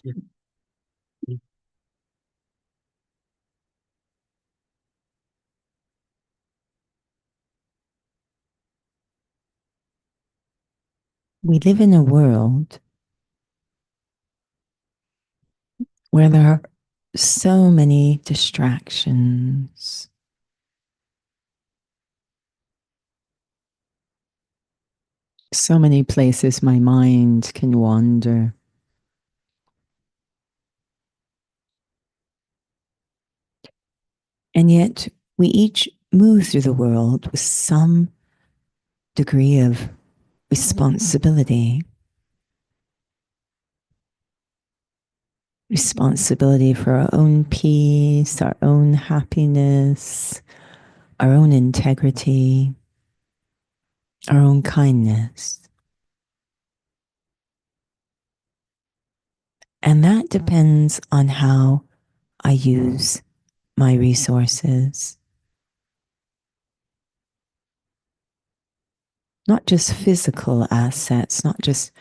We live in a world where there are so many distractions, so many places my mind can wander. And yet we each move through the world with some degree of responsibility. Responsibility for our own peace, our own happiness, our own integrity, our own kindness. And that depends on how I use my resources. Not just physical assets, not just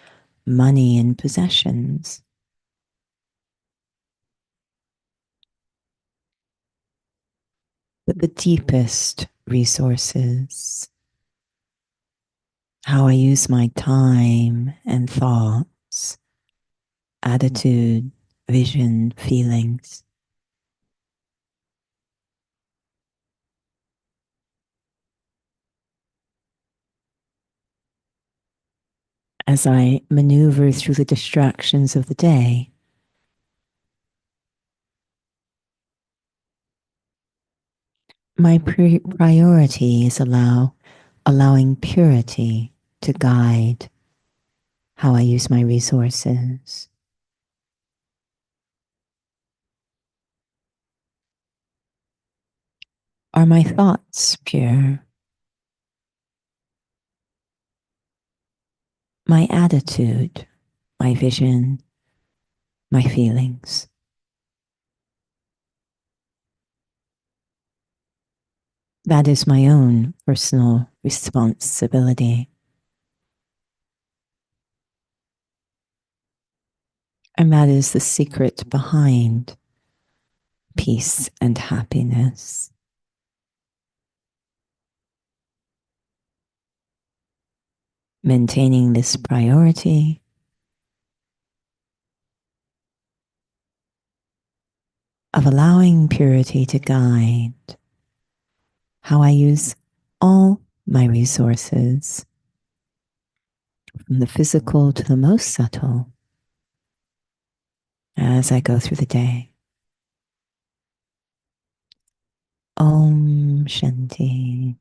money and possessions, but the deepest resources. How I use my time and thoughts, attitude, vision, feelings. As I maneuver through the distractions of the day, my priority is allowing purity to guide how I use my resources. Are my thoughts pure? My attitude, my vision, my feelings? That is my own personal responsibility. And that is the secret behind peace and happiness. Maintaining this priority of allowing purity to guide how I use all my resources, from the physical to the most subtle, as I go through the day. Om Shanti.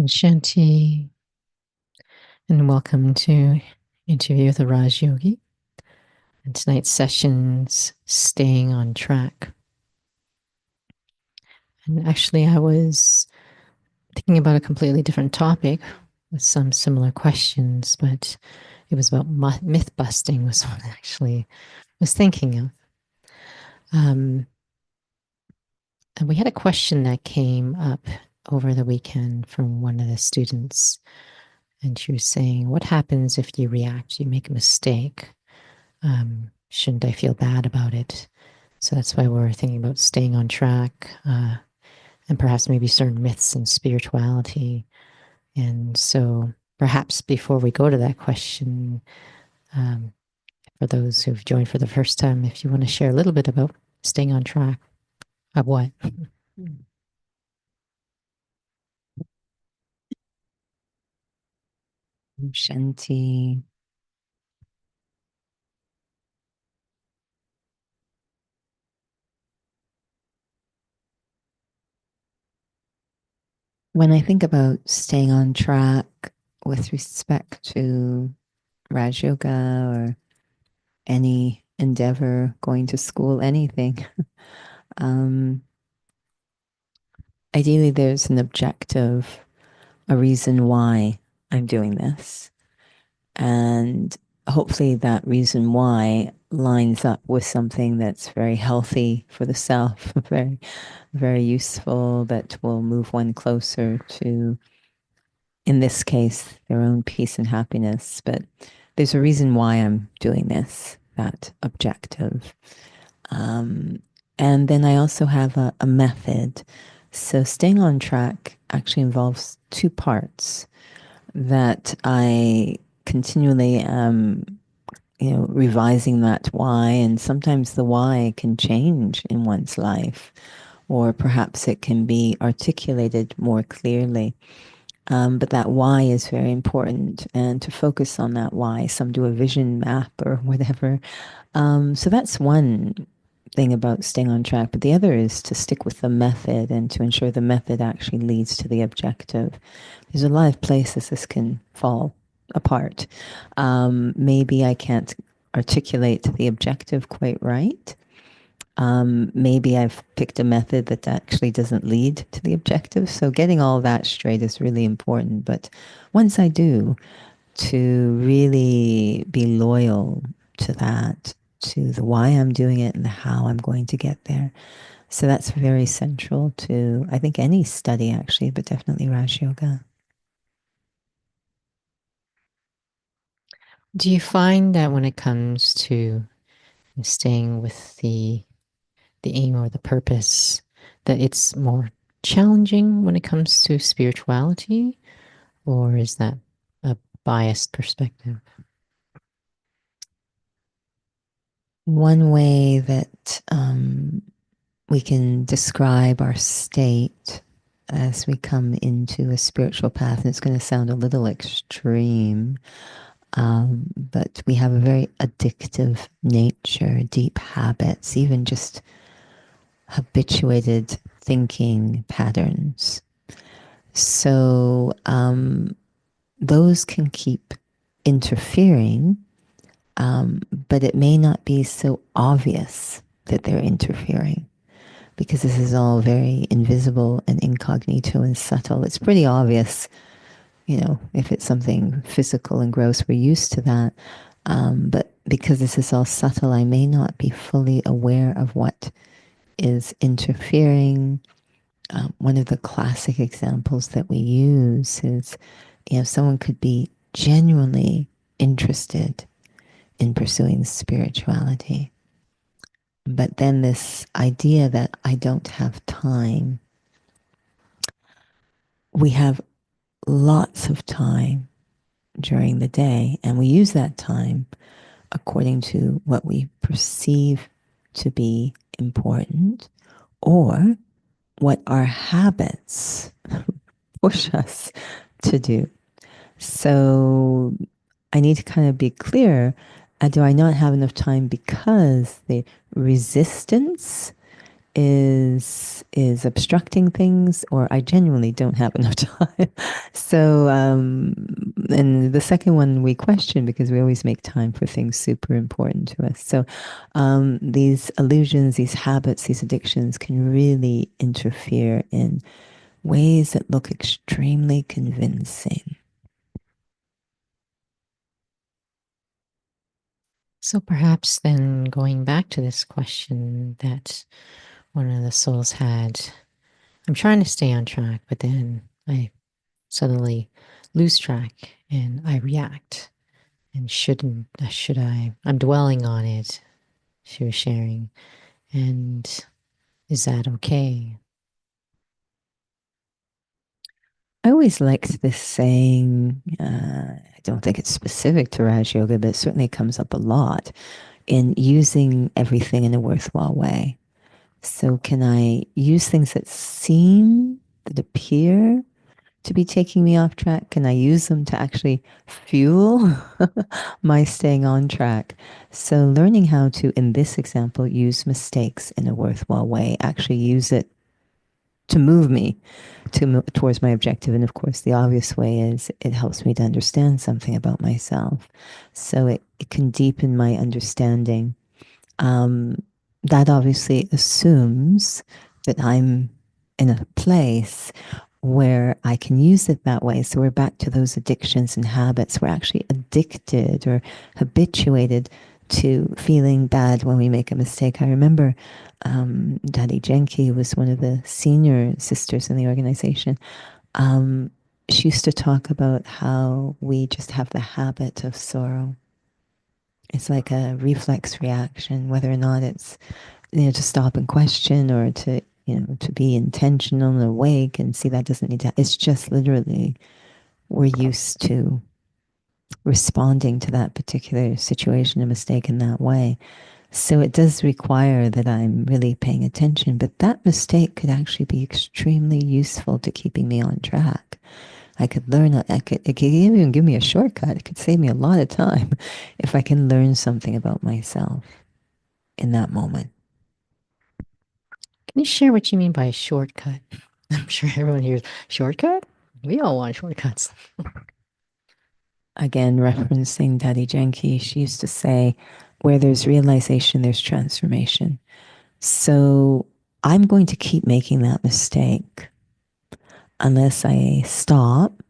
Shanti, and welcome to Interview with a Raj Yogi. And tonight's session's Staying on Track. And actually, I was thinking about a completely different topic with some similar questions, but it was about myth busting, was what I actually was thinking of. And we had a question that came up over the weekend from one of the students. And she was saying, what happens if you react, you make a mistake? Shouldn't I feel bad about it? So that's why we're thinking about staying on track and perhaps maybe certain myths in spirituality. And so perhaps before we go to that question, for those who've joined for the first time, if you want to share a little bit about staying on track of what? Shanti. When I think about staying on track with respect to Raj Yoga or any endeavor, going to school, anything, um, ideally there's an objective, a reason why I'm doing this. And hopefully that reason why lines up with something that's very healthy for the self, very, very useful, that will move one closer to, in this case, their own peace and happiness. But there's a reason why I'm doing this, that objective. And then I also have a method. So staying on track actually involves two parts that I continually am, revising that why. And sometimes the why can change in one's life, or perhaps it can be articulated more clearly. But that why is very important, and to focus on that why. Some do a vision map or whatever. So that's one thing about staying on track. But the other is to stick with the method and to ensure the method actually leads to the objective. There's a lot of places this can fall apart. Maybe I can't articulate the objective quite right. Maybe I've picked a method that actually doesn't lead to the objective. So getting all that straight is really important. But once I do, to really be loyal to that, to the why I'm doing it and the how I'm going to get there. So that's very central to, I think, any study actually, but definitely Raj Yoga. Do you find that when it comes to staying with the aim or the purpose, that it's more challenging when it comes to spirituality, or is that a biased perspective? One way that we can describe our state as we come into a spiritual path, and it's going to sound a little extreme, but we have a very addictive nature, deep habits, even just habituated thinking patterns. So those can keep interfering, but it may not be so obvious that they're interfering because this is all very invisible and incognito and subtle. It's pretty obvious, if it's something physical and gross, we're used to that. But because this is all subtle, I may not be fully aware of what is interfering. One of the classic examples that we use is, someone could be genuinely interested in pursuing spirituality, but then this idea that I don't have time. We have lots of time during the day, and we use that time according to what we perceive to be important or what our habits push us to do. So I need to kind of be clear. Do I not have enough time because the resistance is obstructing things, or I genuinely don't have enough time. So, and the second one we question because we always make time for things super important to us. So, these illusions, these habits, these addictions can really interfere in ways that look extremely convincing. So perhaps then going back to this question that one of the souls had, I'm trying to stay on track, but then I suddenly lose track and I react. And should I? I'm dwelling on it, she was sharing. And is that okay? I always liked this saying. I don't think it's specific to Raj Yoga, but it certainly comes up a lot in using everything in a worthwhile way. So, can I use things that appear to be taking me off track? Can I use them to actually fuel my staying on track? So, learning how to, in this example, use mistakes in a worthwhile way, actually use it to move me towards my objective. And of course, the obvious way is it helps me to understand something about myself. So, it can deepen my understanding. um, that obviously assumes that I'm in a place where I can use it that way. So we're back to those addictions and habits. We're actually addicted or habituated to feeling bad when we make a mistake. I remember Daddy Genki was one of the senior sisters in the organization. Um, she used to talk about how we just have the habit of sorrow. It's like a reflex reaction, whether or not it's, to stop and question or to, to be intentional and awake and see that doesn't need to, it's just literally we're used to responding to that particular situation, a mistake in that way. So it does require that I'm really paying attention, but that mistake could actually be extremely useful to keeping me on track. I could learn, it could even give me a shortcut. It could save me a lot of time if I can learn something about myself in that moment. Can you share what you mean by a shortcut? I'm sure everyone hears shortcut. We all want shortcuts. Again, referencing Daddy Genki, she used to say, where there's realization, there's transformation. So I'm going to keep making that mistake unless I stop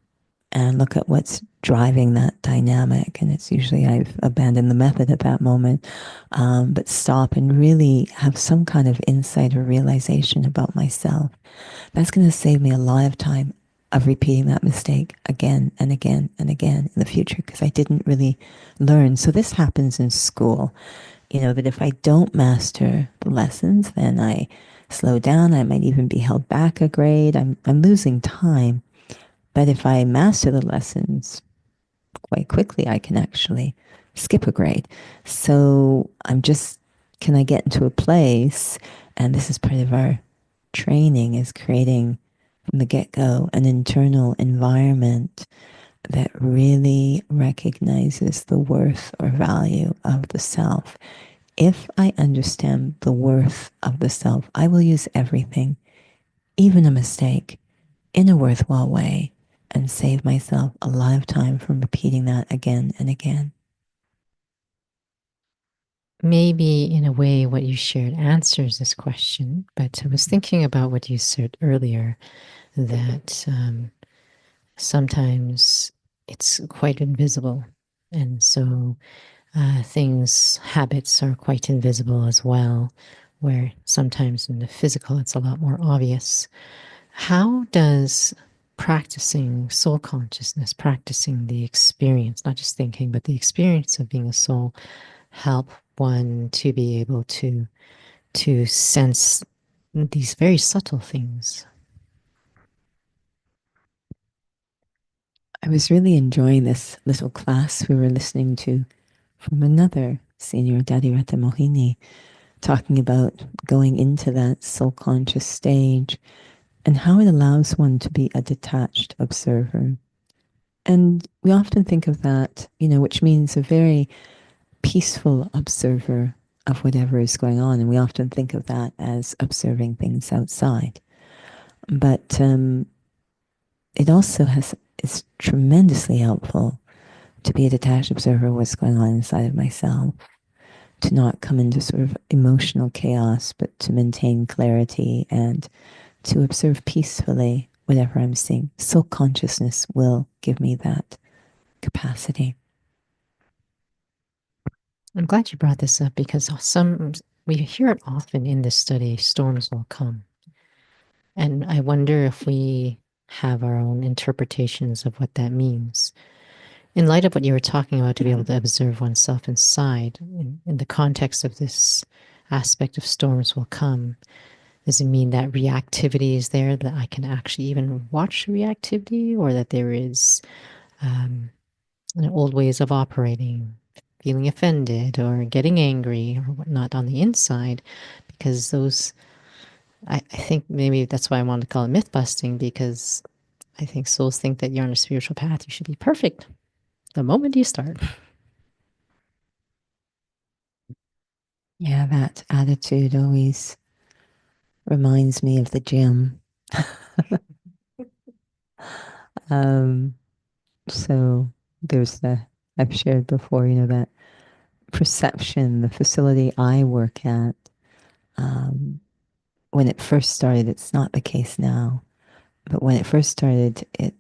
and look at what's driving that dynamic. And it's usually I've abandoned the method at that moment, but stop and really have some kind of insight or realization about myself. That's going to save me a lot of time of repeating that mistake again and again and again in the future because I didn't really learn. So this happens in school, that if I don't master the lessons, then I slow down. I might even be held back a grade. I'm losing time. But if I master the lessons quite quickly, I can actually skip a grade. So can I get into a place, and this is part of our training, is creating from the get-go an internal environment that really recognizes the worth or value of the self. If I understand the worth of the self, I will use everything, even a mistake, in a worthwhile way and save myself a lot of time from repeating that again and again. Maybe in a way, what you shared answers this question, but I was thinking about what you said earlier that sometimes it's quite invisible. And so habits are quite invisible as well, where sometimes in the physical it's a lot more obvious. How does practicing soul consciousness, practicing the experience, not just thinking, but the experience of being a soul, help one to be able to sense these very subtle things? I was really enjoying this little class we were listening to from another senior, Daddy Rata Mohini, talking about going into that soul conscious stage and how it allows one to be a detached observer. And we often think of that, which means a very peaceful observer, of whatever is going on. And we often think of that as observing things outside. But it also is tremendously helpful to be a detached observer of what's going on inside of myself, to not come into sort of emotional chaos, but to maintain clarity and to observe peacefully whatever I'm seeing. Soul consciousness will give me that capacity. I'm glad you brought this up because we hear it often in this study, storms will come. And I wonder if we have our own interpretations of what that means. In light of what you were talking about, to be able to observe oneself inside, in the context of this aspect of storms will come, does it mean that reactivity is there, that I can actually even watch reactivity, or that there is old ways of operating, feeling offended or getting angry or whatnot on the inside? Because those, I think maybe that's why I wanted to call it myth busting, because I think souls think that you're on a spiritual path, you should be perfect the moment you start. Yeah, that attitude always reminds me of the gym. So there's I've shared before, that perception, the facility I work at, when it first started, it's not the case now, but when it first started, it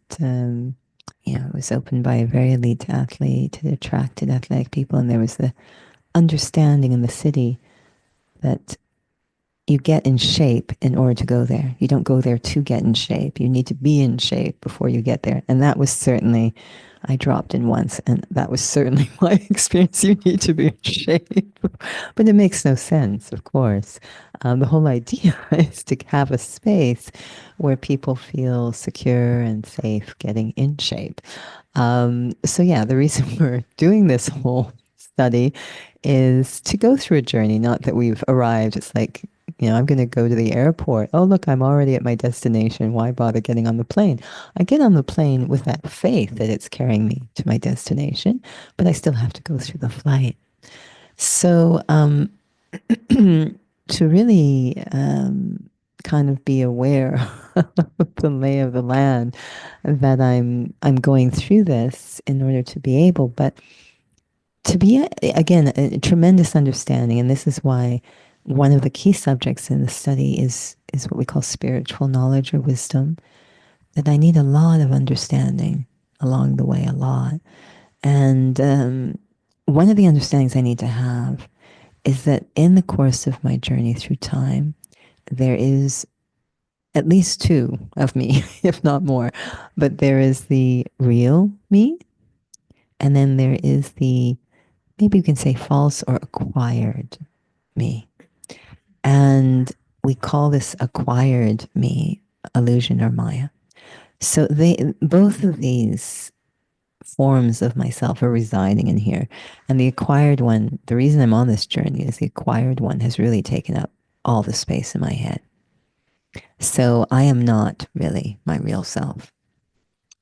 was opened by a very elite athlete. It attracted athletic people, and there was the understanding in the city that you get in shape in order to go there. You don't go there to get in shape. You need to be in shape before you get there. And that was certainly, I dropped in once, and that was certainly my experience. You need to be in shape. But it makes no sense, of course. The whole idea is to have a space where people feel secure and safe getting in shape. So, yeah, the reason we're doing this whole study is to go through a journey, not that we've arrived. It's like, I'm going to go to the airport. Oh, look, I'm already at my destination. Why bother getting on the plane? I get on the plane with that faith that it's carrying me to my destination, but I still have to go through the flight. So to really kind of be aware of the lay of the land, that I'm going through this in order to be able, but to be, again, a tremendous understanding. And this is why one of the key subjects in the study is what we call spiritual knowledge or wisdom, that I need a lot of understanding along the way, a lot. And one of the understandings I need to have is that in the course of my journey through time, there is at least two of me, if not more, but there is the real me, and then there is the, maybe you can say, false or acquired me. And we call this acquired me illusion or Maya. So both of these forms of myself are residing in here. And the acquired one, the reason I'm on this journey is the acquired one has really taken up all the space in my head. So I am not really my real self.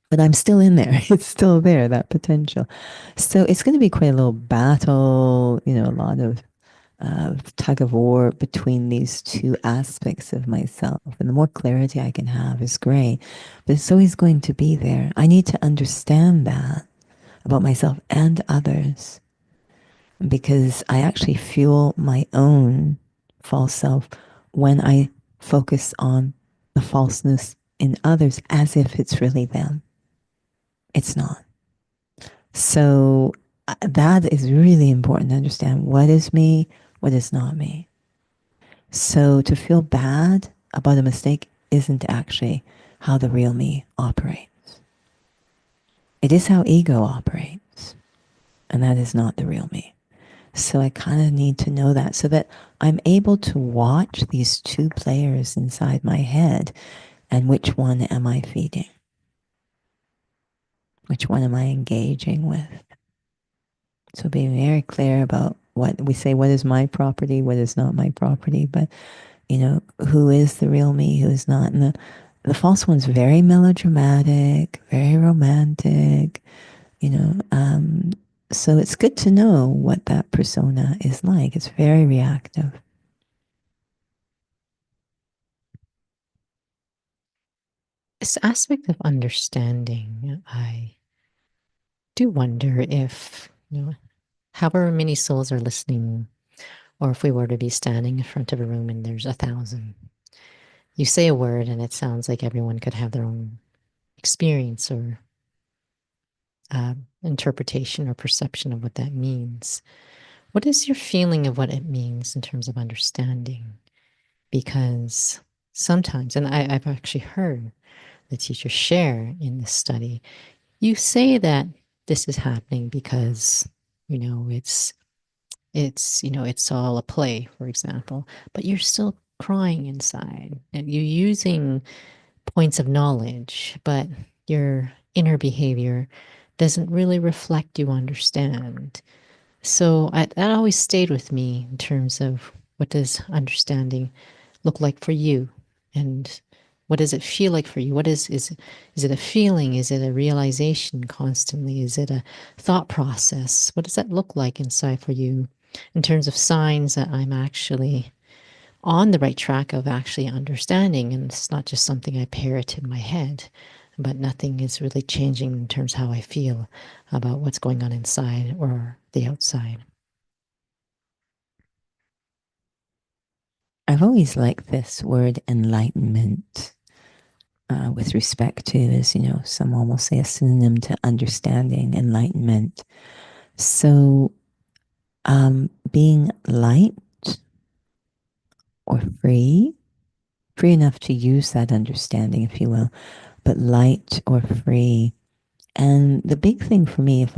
But I'm still in there. It's still there, that potential. So it's going to be quite a little battle, a lot of tug of war between these two aspects of myself. And the more clarity I can have is great, but it's always going to be there. I need to understand that about myself and others, because I actually fuel my own false self when I focus on the falseness in others as if it's really them. It's not. So that is really important to understand. What is me? What is not me? So to feel bad about a mistake isn't actually how the real me operates. It is how ego operates, and that is not the real me. So I kind of need to know that so that I'm able to watch these two players inside my head, and which one am I feeding? Which one am I engaging with? So being very clear about what we say, what is my property, what is not my property, but who is the real me, who is not. And the false one's very melodramatic, very romantic, So it's good to know what that persona is like. It's very reactive. This aspect of understanding, I do wonder if, however many souls are listening, or if we were to be standing in front of a room and there's 1,000, you say a word and it sounds like everyone could have their own experience or interpretation or perception of what that means. What is your feeling of what it means in terms of understanding? Because sometimes, and I've actually heard the teachers share in this study, you say that this is happening because, it's all a play, for example, but you're still crying inside and you're using points of knowledge, but your inner behavior doesn't really reflect you understand. So that always stayed with me in terms of what does understanding look like for you, and what does it feel like for you? What is it a feeling? Is it a realization constantly? Is it a thought process? What does that look like inside for you in terms of signs that I'm actually on the right track of actually understanding, and it's not just something I parrot in my head, but nothing is really changing in terms of how I feel about what's going on inside or the outside. I've always liked this word enlightenment with respect to this, some almost say a synonym to understanding, enlightenment. So being light or free enough to use that understanding, if you will, but light or free. And the big thing for me, if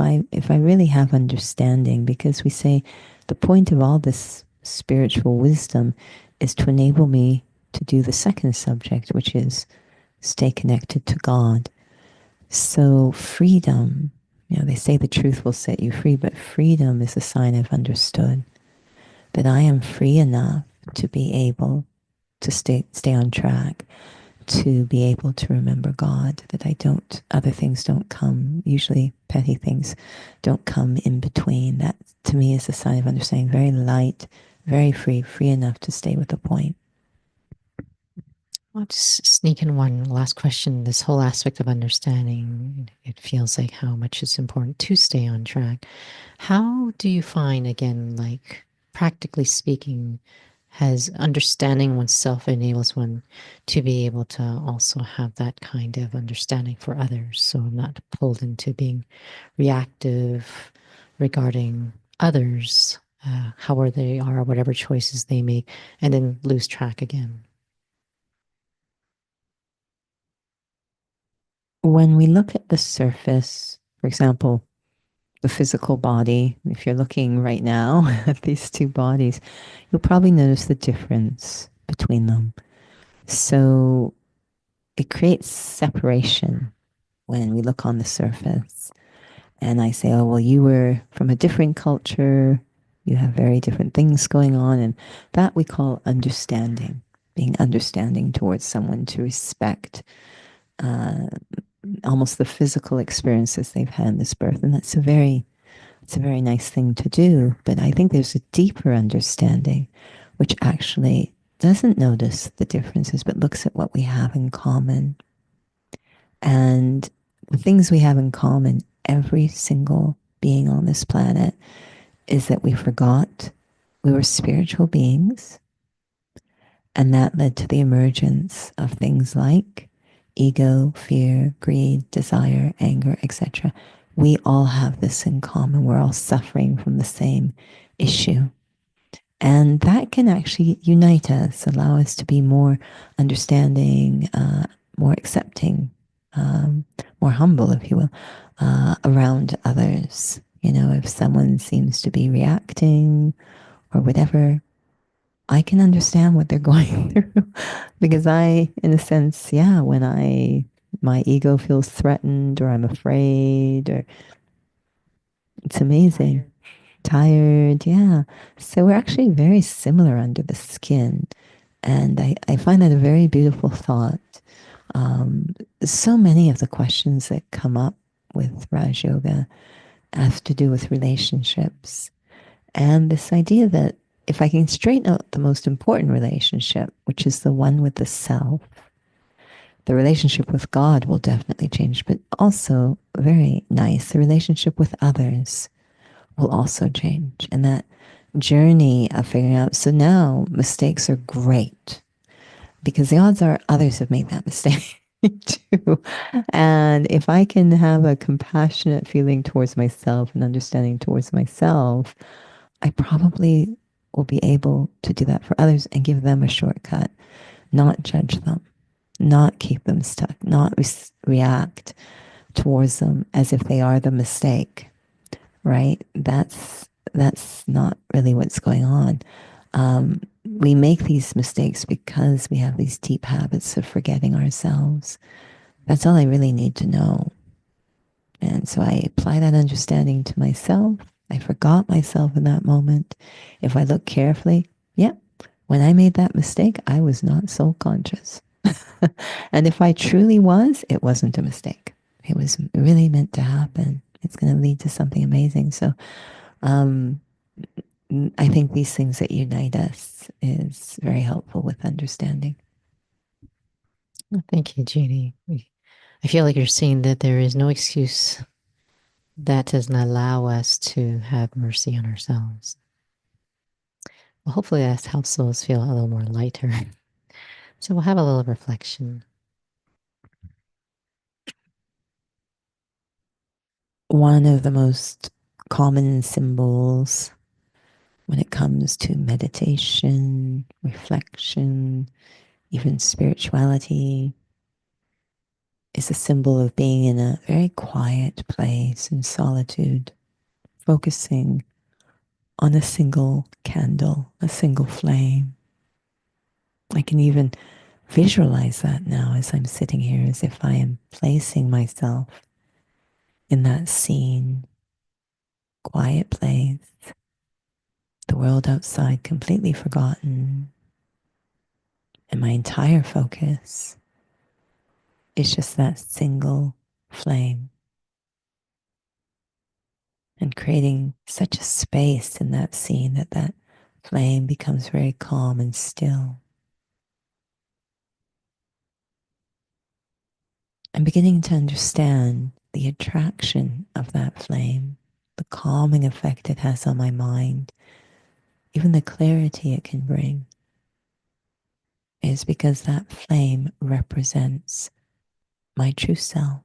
I really have understanding, because we say the point of all this spiritual wisdom is to enable me to do the second subject, which is stay connected to God. So freedom, they say the truth will set you free, but freedom is a sign I've understood that I am free enough to be able to stay on track, to be able to remember God, that other things don't come, usually petty things don't come in between. That to me is a sign of understanding, very light, very free enough to stay with the point. I'll just sneak in one last question. This whole aspect of understanding, it feels like how much it's important to stay on track. How do you find, again, like practically speaking, has understanding oneself enables one to be able to also have that kind of understanding for others? So I'm not pulled into being reactive regarding others, however they are, whatever choices they make, and then lose track again. When we look at the surface, for example, the physical body, if you're looking right now at these two bodies, you'll probably notice the difference between them. So it creates separation when we look on the surface. And I say, oh, well, you were from a different culture, you have very different things going on. And that we call understanding, being understanding towards someone, to respect uh, almost the physical experiences they've had in this birth. And it's a very nice thing to do. But I think there's a deeper understanding, which actually doesn't notice the differences, but looks at what we have in common. And the things we have in common, every single being on this planet, is that we forgot we were spiritual beings. And that led to the emergence of things like ego, fear, greed, desire, anger, etc. We all have this in common. We're all suffering from the same issue. And that can actually unite us, allow us to be more understanding, more accepting, more humble, if you will, around others. If someone seems to be reacting or whatever, I can understand what they're going through because in a sense, yeah, when my ego feels threatened or I'm afraid, or it's amazing. Tired, yeah. So we're actually very similar under the skin. And I find that a very beautiful thought. Um, so many of the questions that come up with Raj Yoga has to do with relationships. And this idea that if I can straighten out the most important relationship, which is the one with the self, the relationship with God will definitely change, but also very nice, the relationship with others will also change. And that journey of figuring out, so now mistakes are great because the odds are others have made that mistake too. And if I can have a compassionate feeling towards myself and understanding towards myself, I probably will be able to do that for others and give them a shortcut, not judge them, not keep them stuck, not react towards them as if they are the mistake, right? That's not really what's going on. We make these mistakes because we have these deep habits of forgetting ourselves. That's all I really need to know. And so I apply that understanding to myself. I forgot myself in that moment. If I look carefully, yeah, when I made that mistake, I was not soul conscious. And if I truly was, it wasn't a mistake. It was really meant to happen. It's going to lead to something amazing. So um, I think these things that unite us is very helpful with understanding. Well, thank you, Jeannie. I feel like you're saying that there is no excuse that doesn't allow us to have mercy on ourselves. Well, hopefully that helps us feel a little more lighter. So we'll have a little reflection. One of the most common symbols when it comes to meditation, reflection, even spirituality is a symbol of being in a very quiet place in solitude, focusing on a single candle, a single flame. I can even visualize that now as I'm sitting here, as if I am placing myself in that scene, quiet place, the world outside completely forgotten, and my entire focus is just that single flame. And creating such a space in that scene that that flame becomes very calm and still. I'm beginning to understand the attraction of that flame, the calming effect it has on my mind, even the clarity it can bring, is because that flame represents my true self,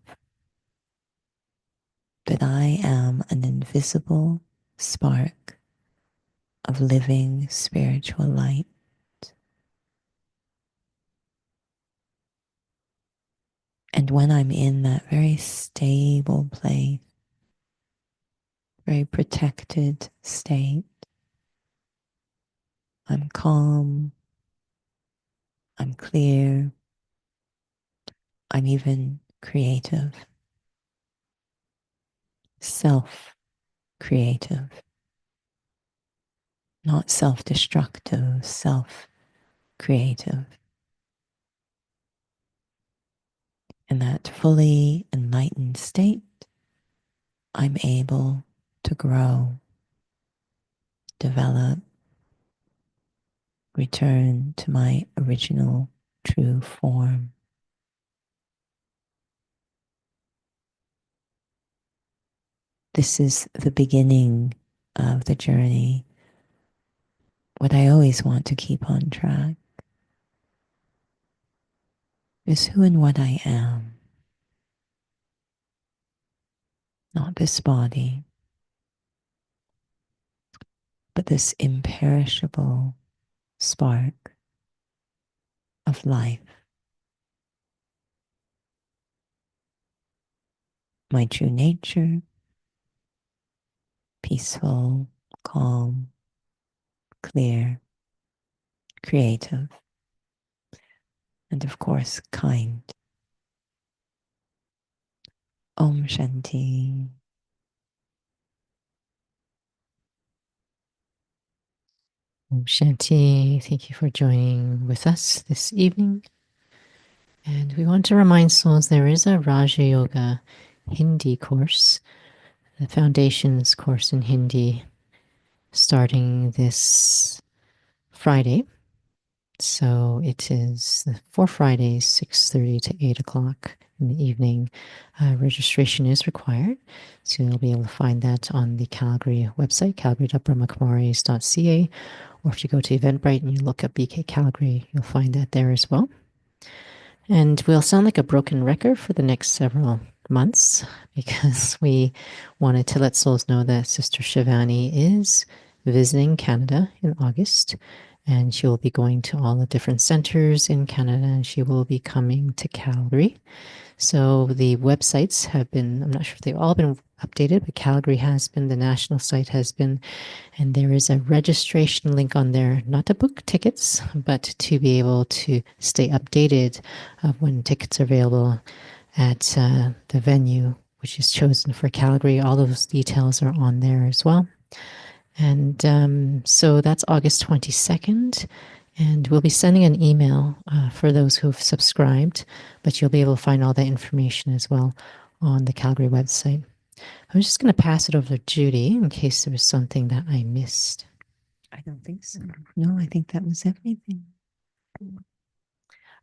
that I am an invisible spark of living spiritual light. And when I'm in that very stable place, very protected state, I'm calm, I'm clear, I'm even creative, self creative, not self destructive, self creative. In that fully enlightened state, I'm able to grow, develop, return to my original true form. This is the beginning of the journey, what I always want to keep on track is who and what I am, not this body, but this imperishable spark of life. My true nature, peaceful, calm, clear, creative, and of course, kind. Om Shanti. Om Shanti, thank you for joining with us this evening. And we want to remind souls there is a Raja Yoga Hindi course the Foundations course in Hindi starting this Friday. So it is 4 Fridays, 6:30 to 8 o'clock in the evening. Registration is required. So you'll be able to find that on the Calgary website, calgary.brahmakumaris.ca. Or if you go to Eventbrite and you look up BK Calgary, you'll find that there as well. And we'll sound like a broken record for the next several months because we wanted to let souls know that Sister Shivani is visiting Canada in August, and she will be going to all the different centers in Canada, and she will be coming to Calgary. So the websites have been, I'm not sure if they've all been updated, but Calgary has been, the national site has been, and there is a registration link on there, not to book tickets, but to be able to stay updated of when tickets are available at the venue, which is chosen for Calgary. All those details are on there as well. And so that's August 22nd. And we'll be sending an email for those who've subscribed, but you'll be able to find all that information as well on the Calgary website. I'm just going to pass it over to Judy in case there was something that I missed. I don't think so. No, I think that was everything.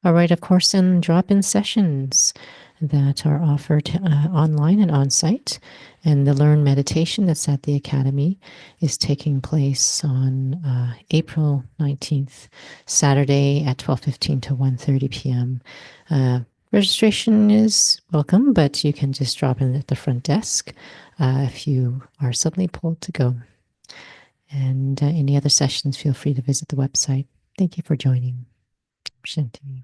All right, of course, and drop-in sessions that are offered online and on-site. And the Learn Meditation that's at the Academy is taking place on April 19th, Saturday at 12:15 to 1:30 p.m. Registration is welcome, but you can just drop in at the front desk if you are suddenly pulled to go. And any other sessions, feel free to visit the website. Thank you for joining. Shanti.